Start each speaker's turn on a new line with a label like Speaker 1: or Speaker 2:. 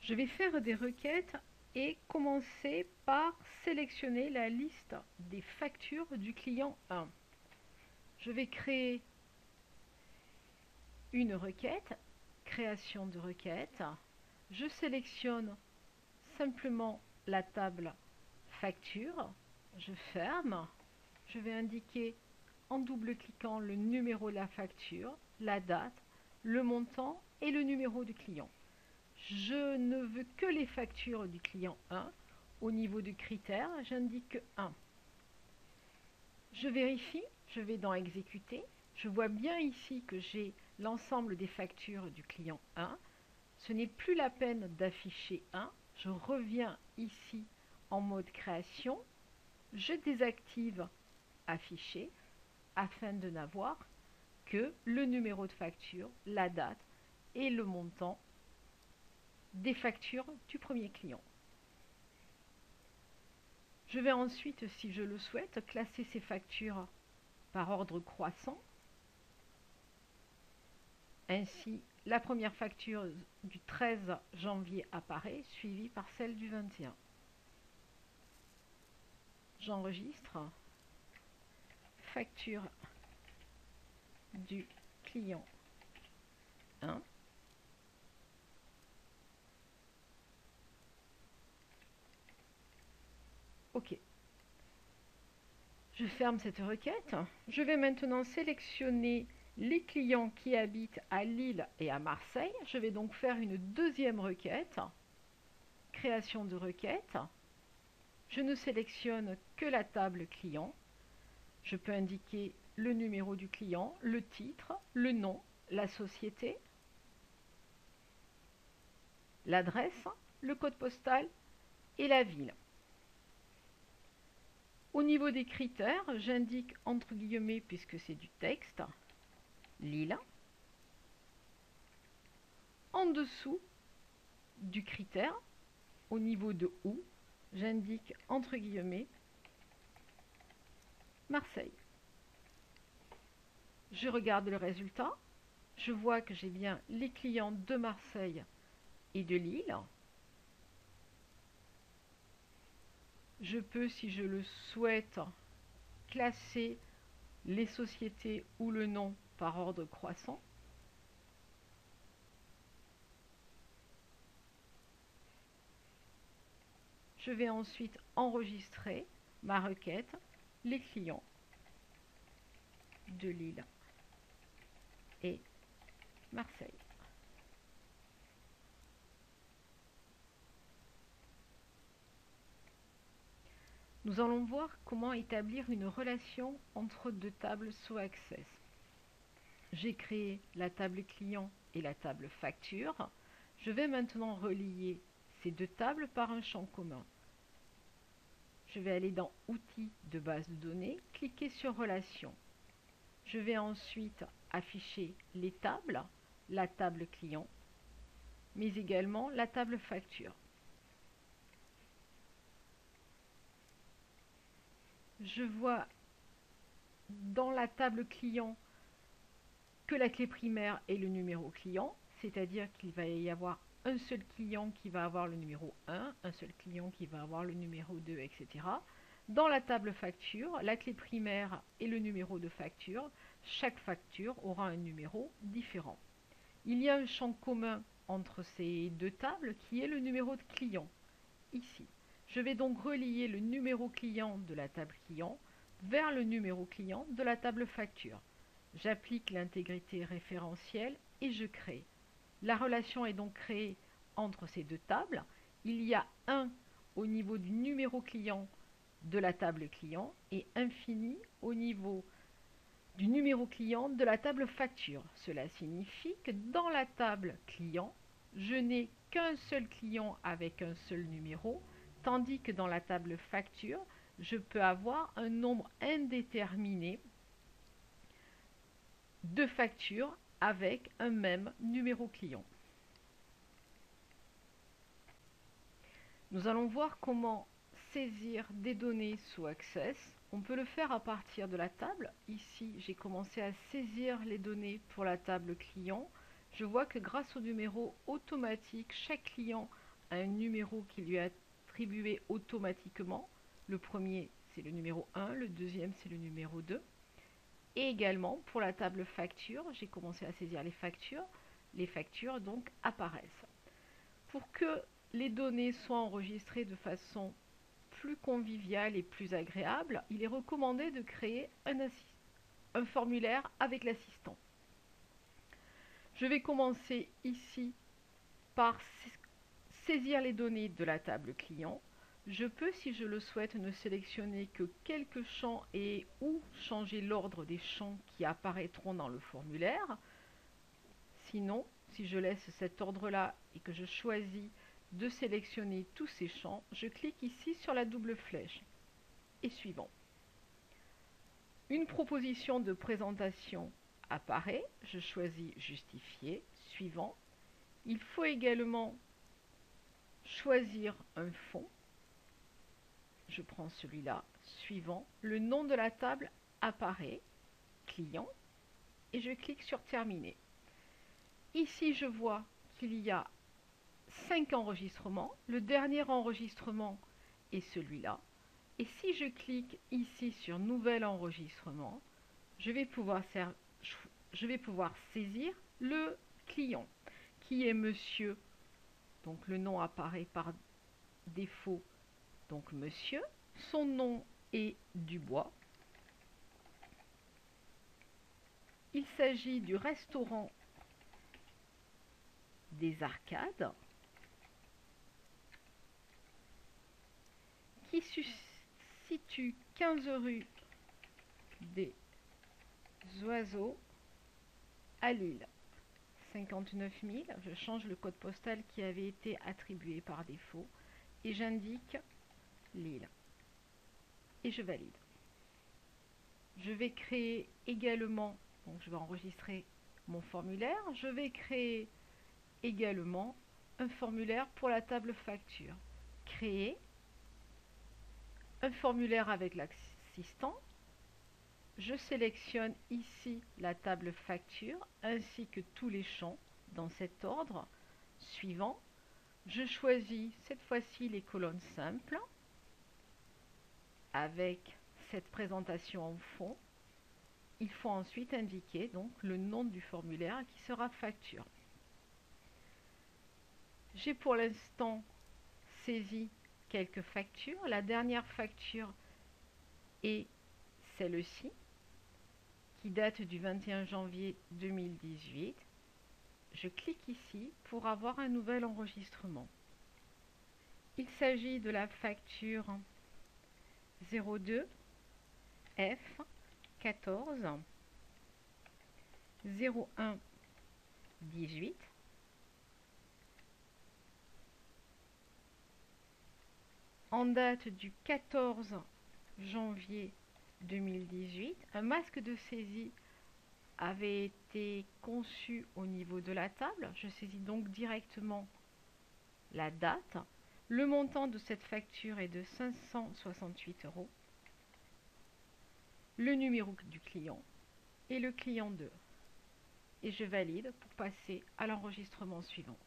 Speaker 1: Je vais faire des requêtes et commencer par sélectionner la liste des factures du client 1. Je vais créer une requête, création de requête. Je sélectionne simplement la table facture. Je ferme. Je vais indiquer en double-cliquant le numéro de la facture, la date, le montant et le numéro du client. Je ne veux que les factures du client 1. Au niveau du critère, j'indique 1. Je vérifie, je vais dans exécuter. Je vois bien ici que j'ai l'ensemble des factures du client 1. Ce n'est plus la peine d'afficher 1. Je reviens ici en mode création. Je désactive afficher afin de n'avoir que le numéro de facture, la date et le montant des factures du premier client. Je vais ensuite, si je le souhaite, classer ces factures par ordre croissant. Ainsi, la première facture du 13 janvier apparaît, suivie par celle du 21. J'enregistre. Facture du client 1. OK. Je ferme cette requête. Je vais maintenant sélectionner les clients qui habitent à Lille et à Marseille. Je vais donc faire une deuxième requête. Création de requête. Je ne sélectionne que la table client. Je peux indiquer le numéro du client, le titre, le nom, la société, l'adresse, le code postal et la ville. Au niveau des critères, j'indique entre guillemets, puisque c'est du texte, Lille. En dessous du critère, au niveau de où, j'indique entre guillemets Marseille. Je regarde le résultat. Je vois que j'ai bien les clients de Marseille et de Lille. Je peux, si je le souhaite, classer les sociétés ou le nom par ordre croissant. Je vais ensuite enregistrer ma requête, les clients de Lille et Marseille. Nous allons voir comment établir une relation entre deux tables sous Access. J'ai créé la table client et la table facture. Je vais maintenant relier ces deux tables par un champ commun. Je vais aller dans Outils de base de données, cliquer sur Relations. Je vais ensuite afficher les tables, la table client, mais également la table facture. Je vois dans la table client que la clé primaire est le numéro client, c'est-à-dire qu'il va y avoir un seul client qui va avoir le numéro 1, un seul client qui va avoir le numéro 2, etc. Dans la table facture, la clé primaire et le numéro de facture. Chaque facture aura un numéro différent. Il y a un champ commun entre ces deux tables qui est le numéro de client, ici. Je vais donc relier le numéro client de la table client vers le numéro client de la table facture. J'applique l'intégrité référentielle et je crée. La relation est donc créée entre ces deux tables. Il y a 1 au niveau du numéro client de la table client et infini au niveau du numéro client de la table facture. Cela signifie que dans la table client, je n'ai qu'un seul client avec un seul numéro, tandis que dans la table facture, je peux avoir un nombre indéterminé de factures avec un même numéro client. Nous allons voir comment saisir des données sous Access. On peut le faire à partir de la table. Ici, j'ai commencé à saisir les données pour la table client. Je vois que grâce au numéro automatique, chaque client un numéro qui lui est attribué automatiquement. Le premier, c'est le numéro 1, le deuxième, c'est le numéro 2. Et également, pour la table facture, j'ai commencé à saisir les factures donc apparaissent. Pour que les données soient enregistrées de façon plus conviviale et plus agréable, il est recommandé de créer un formulaire avec l'assistant. Je vais commencer ici par saisir les données de la table client. Je peux, si je le souhaite, ne sélectionner que quelques champs et ou changer l'ordre des champs qui apparaîtront dans le formulaire. Sinon, si je laisse cet ordre-là et que je choisis de sélectionner tous ces champs, je clique ici sur la double flèche et suivant. Une proposition de présentation apparaît, je choisis justifier, suivant. Il faut également choisir un fond. Je prends celui-là, suivant. Le nom de la table apparaît, client, et je clique sur terminer. Ici, je vois qu'il y a 5 enregistrements. Le dernier enregistrement est celui-là. Et si je clique ici sur nouvel enregistrement, je vais pouvoir saisir le client qui est monsieur. Donc le nom apparaît par défaut, donc monsieur. Son nom est Dubois. Il s'agit du restaurant des Arcades qui se situe 15 rue des Oiseaux à Lille. 59 000, je change le code postal qui avait été attribué par défaut et j'indique Lille et je valide. Je vais créer également, donc je vais enregistrer mon formulaire, je vais créer également un formulaire pour la table facture. Créer un formulaire avec l'assistant. Je sélectionne ici la table facture ainsi que tous les champs dans cet ordre suivant. Je choisis cette fois-ci les colonnes simples avec cette présentation en fond. Il faut ensuite indiquer donc le nom du formulaire qui sera facture. J'ai pour l'instant saisi quelques factures. La dernière facture est celle-ci qui date du 21 janvier 2018. Je clique ici pour avoir un nouvel enregistrement. Il s'agit de la facture 02 F 14 01 18 en date du 14 janvier 2018. Un masque de saisie avait été conçu au niveau de la table. Je saisis donc directement la date. Le montant de cette facture est de 568 €. Le numéro du client et le client 2. Et je valide pour passer à l'enregistrement suivant.